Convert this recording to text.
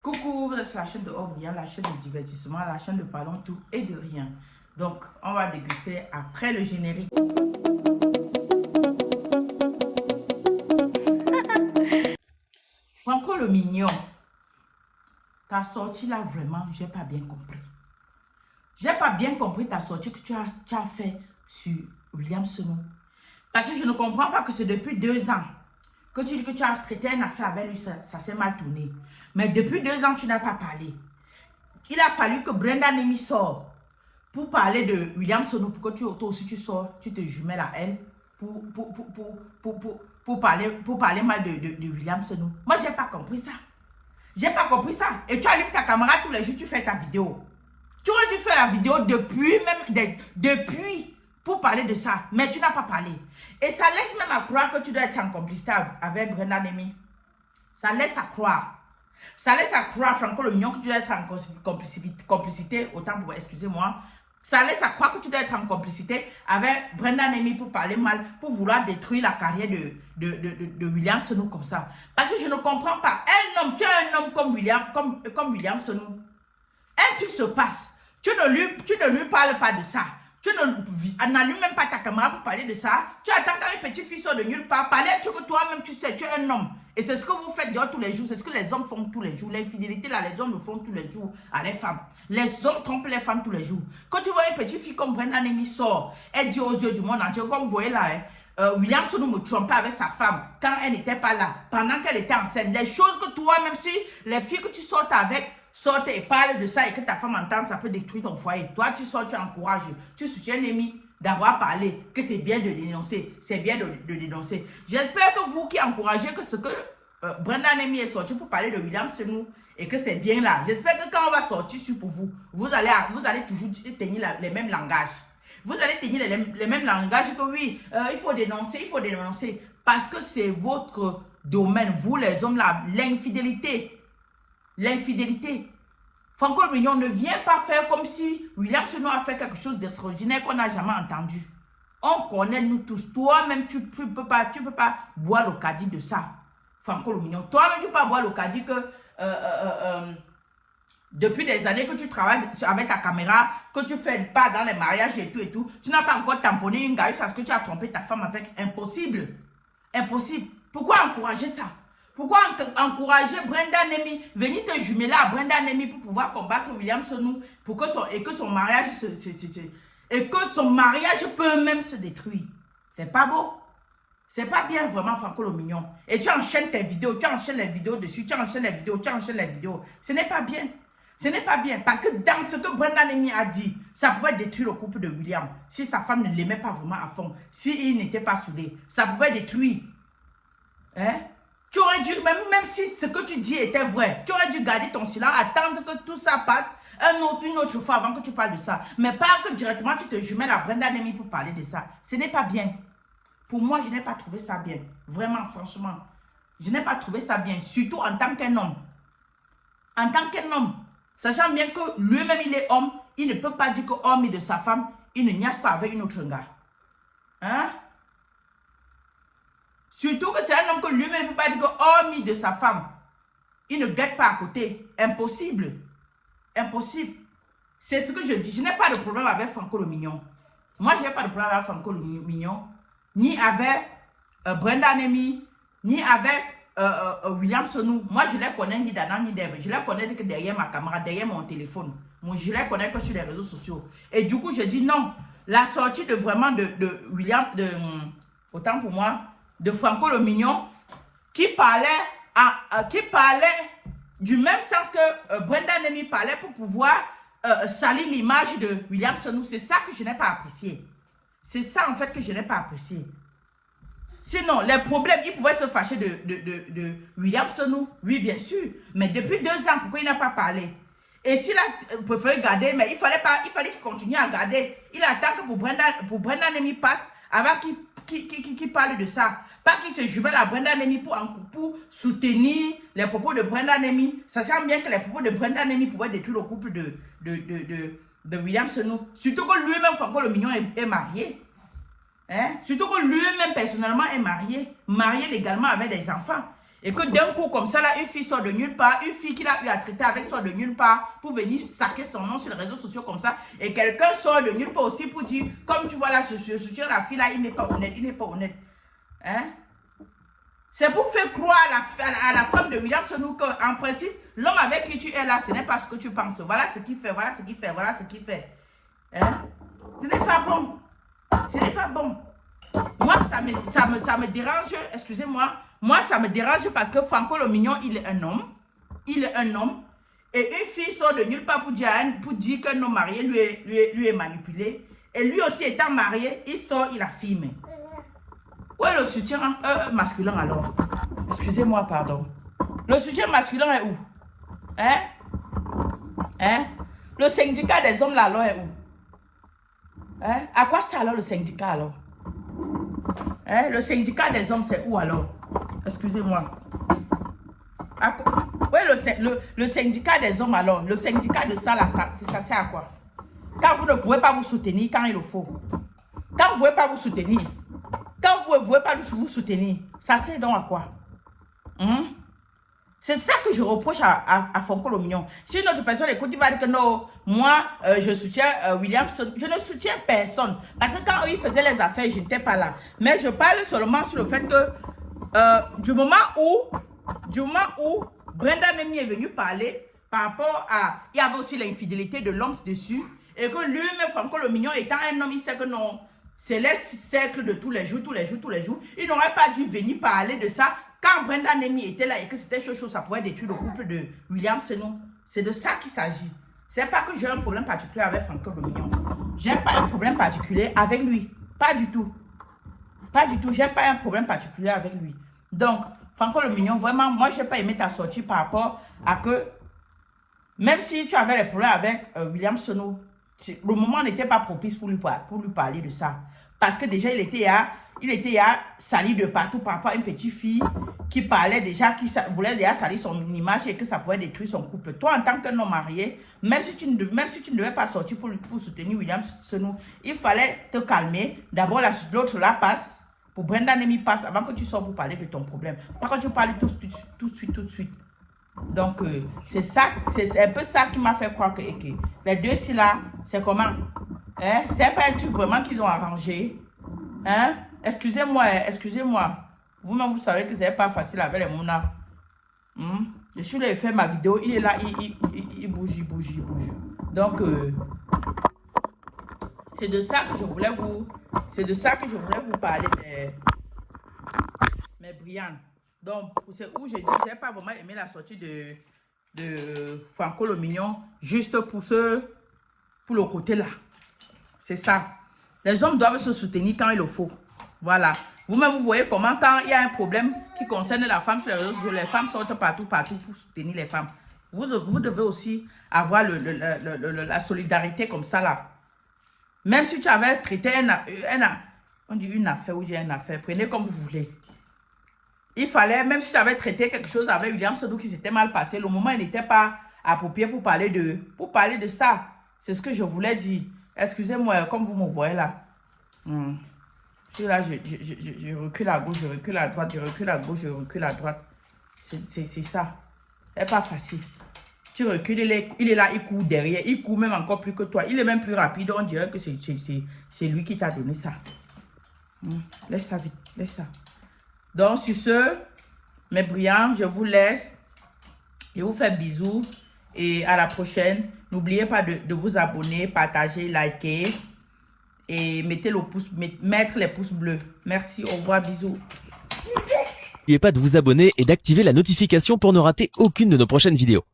Coucou, vous êtes sur la chaîne de Aubrian, la chaîne de divertissement, la chaîne de parlons tout et de rien. Donc, on va déguster après le générique. Franco le mignon, ta sortie là vraiment, j'ai pas bien compris. J'ai pas bien compris ta sortie que tu as fait sur William Snow. Parce que je ne comprends pas que c'est depuis 2 ans que tu dis que tu as traité une affaire avec lui, ça s'est mal tourné. Mais depuis 2 ans, tu n'as pas parlé. Il a fallu que Brenda Nemi sorte pour parler de William Snow, pour que toi aussi tu sors, tu te jumelles à elle pour parler mal de William Snow. Moi, j'ai pas compris ça. J'ai pas compris ça. Et tu allumes ta caméra tous les jours, tu fais ta vidéo. Tu aurais dû faire la vidéo depuis pour parler de ça, mais tu n'as pas parlé. Et ça laisse même à croire que tu dois être en complicité avec Brenda Nemi. Ça laisse à croire. Ça laisse à croire, Franco le mignon, que tu dois être en complicité, autant pour, excusez-moi. Ça laisse à croire que tu dois être en complicité avec Brenda Nemi pour parler mal, pour vouloir détruire la carrière de William Snow comme ça. Parce que je ne comprends pas. Tu es un homme comme William Snow. Un truc se passe. Tu ne lui parles pas de ça. Tu n'allumes même pas ta caméra pour parler de ça. Tu attends qu'un petit fille sort de nulle part. Parler un truc que toi-même tu sais, tu es un homme. Et c'est ce que vous faites dehors tous les jours. C'est ce que les hommes font tous les jours. L'infidélité, là, les hommes le font tous les jours à les femmes. Les hommes trompent les femmes tous les jours. Quand tu vois une petite fille comme Brenda Nemi sort, elle dit aux yeux du monde entier, comme vous voyez là, William Snow me trompait avec sa femme quand elle n'était pas là, pendant qu'elle était enceinte. Les choses que toi-même, si les filles que tu sortes avec, sortent et parlent de ça et que ta femme entende, ça peut détruire ton foyer. Toi, tu sors, tu encourages, tu soutiens l'ennemi d'avoir parlé, que c'est bien de dénoncer, c'est bien de dénoncer. J'espère que vous qui encouragez que ce que Brenda Nemi est sorti pour parler de William Snow et que c'est bien là. J'espère que quand on va sortir sur pour vous, vous allez toujours tenir les mêmes langages. Vous allez tenir les mêmes langages que oui, il faut dénoncer, parce que c'est votre domaine, vous les hommes là, l'infidélité. Franco le mignon, ne vient pas faire comme si William Snow a fait quelque chose d'extraordinaire qu'on n'a jamais entendu. On connaît nous tous. Toi-même, tu peux pas boire le caddie de ça. Franco le mignon. Toi-même, tu peux pas boire le caddie que depuis des années que tu travailles avec ta caméra, que tu fais pas dans les mariages et tout, tu n'as pas encore tamponné une gaïsse parce que tu as trompé ta femme avec. Impossible. Impossible. Pourquoi encourager ça? Pourquoi encourager Brenda Nemi, venir te jumeler à Brenda Nemi pour pouvoir combattre William Snow et que son mariage peut même se détruire? C'est pas beau. C'est pas bien vraiment, Franco le mignon. Et tu enchaînes tes vidéos, tu enchaînes les vidéos dessus, tu enchaînes les vidéos. Ce n'est pas bien. Ce n'est pas bien. Parce que dans ce que Brenda Nemi a dit, ça pouvait détruire le couple de William. Si sa femme ne l'aimait pas vraiment à fond, s'il n'était pas soudé, ça pouvait détruire. Hein? Tu aurais dû, même si ce que tu dis était vrai, tu aurais dû garder ton silence, attendre que tout ça passe une autre fois avant que tu parles de ça. Mais pas que directement tu te jumelles à Brenda Nemi pour parler de ça. Ce n'est pas bien. Pour moi, je n'ai pas trouvé ça bien. Vraiment, franchement. Je n'ai pas trouvé ça bien. Surtout en tant qu'un homme. En tant qu'un homme. Sachant bien que lui-même, il est homme. Il ne peut pas dire que homme et de sa femme, il ne niaise pas avec une autre gars. Hein? Surtout que c'est un homme que lui-même ne peut pas dire que homme de sa femme, il ne guette pas à côté. Impossible. Impossible. C'est ce que je dis. Je n'ai pas de problème avec Franco le mignon. Moi, je n'ai pas de problème avec Franco le mignon. Ni avec Brenda Nemi, ni avec William Snow. Moi, je les connais ni d'Anna ni d'Ève. Je les connais que derrière ma caméra, derrière mon téléphone. Moi, je les connais que sur les réseaux sociaux. Et du coup, je dis non. La sortie de vraiment de William, autant pour moi, de Franco le mignon, qui parlait du même sens que Brenda Nemi parlait pour pouvoir salir l'image de William Snow. C'est ça que je n'ai pas apprécié. C'est ça en fait que je n'ai pas apprécié. Sinon, les problèmes, il pouvait se fâcher de William Snow. Oui, bien sûr. Mais depuis 2 ans, pourquoi il n'a pas parlé? Et s'il a préféré garder, mais il fallait qu'il continue à garder. Il attend que pour Brenda Nemi passe avant qu'il parle de ça. Pas qu'il se jumelle à Brenda Nemi pour soutenir les propos de Brenda Nemi, sachant bien que les propos de Brenda Nemi pouvaient détruire le couple de William Snow. Surtout que lui-même, Franco le mignon, est marié. Hein? Surtout que lui-même, personnellement, est marié légalement avec des enfants. Et que d'un coup, comme ça, là, une fille sort de nulle part, une fille qu'il a eu à traiter avec sort de nulle part pour venir saquer son nom sur les réseaux sociaux comme ça. Et quelqu'un sort de nulle part aussi pour dire, comme tu vois là, je soutiens la fille là, il n'est pas honnête, il n'est pas honnête. Hein? C'est pour faire croire à la femme de William Senour qu'en principe, l'homme avec qui tu es là, ce n'est pas ce que tu penses. Voilà ce qu'il fait, voilà ce qu'il fait, voilà ce qu'il fait. Hein? Ce n'est pas bon. Ce n'est pas bon. Moi, ça me dérange, excusez-moi. Moi, ça me dérange parce que Franco le Mignon, il est un homme. Il est un homme. Et une fille sort de nulle part pour dire qu'un homme marié lui est manipulé. Et lui aussi étant marié, il sort, il affirme. Où est le soutien masculin alors? Excusez-moi, pardon. Le soutien masculin est où? Hein? Hein? Le syndicat des hommes là alors est où? Hein? À quoi ça alors le syndicat alors? Hein? Le syndicat des hommes c'est où alors? Excusez-moi. Oui, le syndicat des hommes alors, le syndicat de ça là, ça sert à quoi? Quand vous ne pouvez pas vous soutenir quand il le faut. Quand vous ne pouvez pas vous soutenir. Quand vous ne pouvez pas vous soutenir, ça sert donc à quoi? C'est ça que je reproche à Franco le Mignon. Si une autre personne écoute, il va dire que non, moi, je soutiens Williamson. Je ne soutiens personne. Parce que quand il faisait les affaires, je n'étais pas là. Mais je parle seulement sur le fait que du moment où Brenda Nemi est venu parler par rapport à... Il y avait aussi l'infidélité de l'homme dessus. Et que lui-même, Franco le Mignon, étant un homme, il sait que non, c'est les cercles de tous les jours. Il n'aurait pas dû venir parler de ça quand Brenda Nemi était là et que c'était chaud, ça pourrait détruire le couple de William Senour. C'est de ça qu'il s'agit. C'est pas que j'ai un problème particulier avec Franco le Mignon. J'ai pas un problème particulier avec lui. Pas du tout. Pas du tout. J'ai pas un problème particulier avec lui. Donc, Franco le Mignon, vraiment, moi, j'ai pas aimé ta sortie par rapport à que, même si tu avais des problèmes avec William Senour, le moment n'était pas propice pour lui parler de ça. Parce que déjà, il était sali de partout par rapport à une petite fille qui parlait déjà, qui voulait déjà salir son image et que ça pouvait détruire son couple. Toi, en tant qu'un homme marié, même si tu ne devais pas sortir pour soutenir William Senour, il fallait te calmer. D'abord, l'autre là passe, pour Brenda Nemi passe, avant que tu sors pour parler de ton problème. Pas quand tu parles tout de suite. Donc, c'est un peu ça qui m'a fait croire que les deux ici là, c'est comment? Hein? C'est pas un truc vraiment qu'ils ont arrangé. Hein? Excusez-moi. Vous-même, vous savez que c'est pas facile avec les Mouna. Je suis là, il fait ma vidéo, il est là, il bouge. Donc, c'est de ça que je voulais vous parler, mais brillant. Donc, c'est où je dis, je n'ai pas vraiment aimé la sortie de Franco le Mignon, juste pour le côté là. C'est ça. Les hommes doivent se soutenir quand il le faut. Voilà. Vous-même, vous voyez comment quand il y a un problème qui concerne la femme sur les réseaux sociaux, les femmes sortent partout pour soutenir les femmes. Vous devez aussi avoir la solidarité comme ça là. Même si tu avais traité on dit une affaire ou une affaire, prenez comme vous voulez. Il fallait, même si tu avais traité quelque chose avec William Senour qui s'était mal passé, le moment n'était pas approprié pour parler de ça. C'est ce que je voulais dire. Excusez-moi, comme vous me voyez là. Là, je recule à gauche, je recule à droite, je recule à gauche, je recule à droite. C'est ça. C'est pas facile. Tu recules, il est là, il court derrière. Il court même encore plus que toi. Il est même plus rapide. On dirait que c'est lui qui t'a donné ça. Laisse ça vite, laisse ça. Donc, sur ce, mes brillants, je vous laisse. Je vous fais bisous. Et à la prochaine. N'oubliez pas de vous abonner, partager, liker. Et mettre les pouces bleus. Merci, au revoir, bisous. N'oubliez pas de vous abonner et d'activer la notification pour ne rater aucune de nos prochaines vidéos.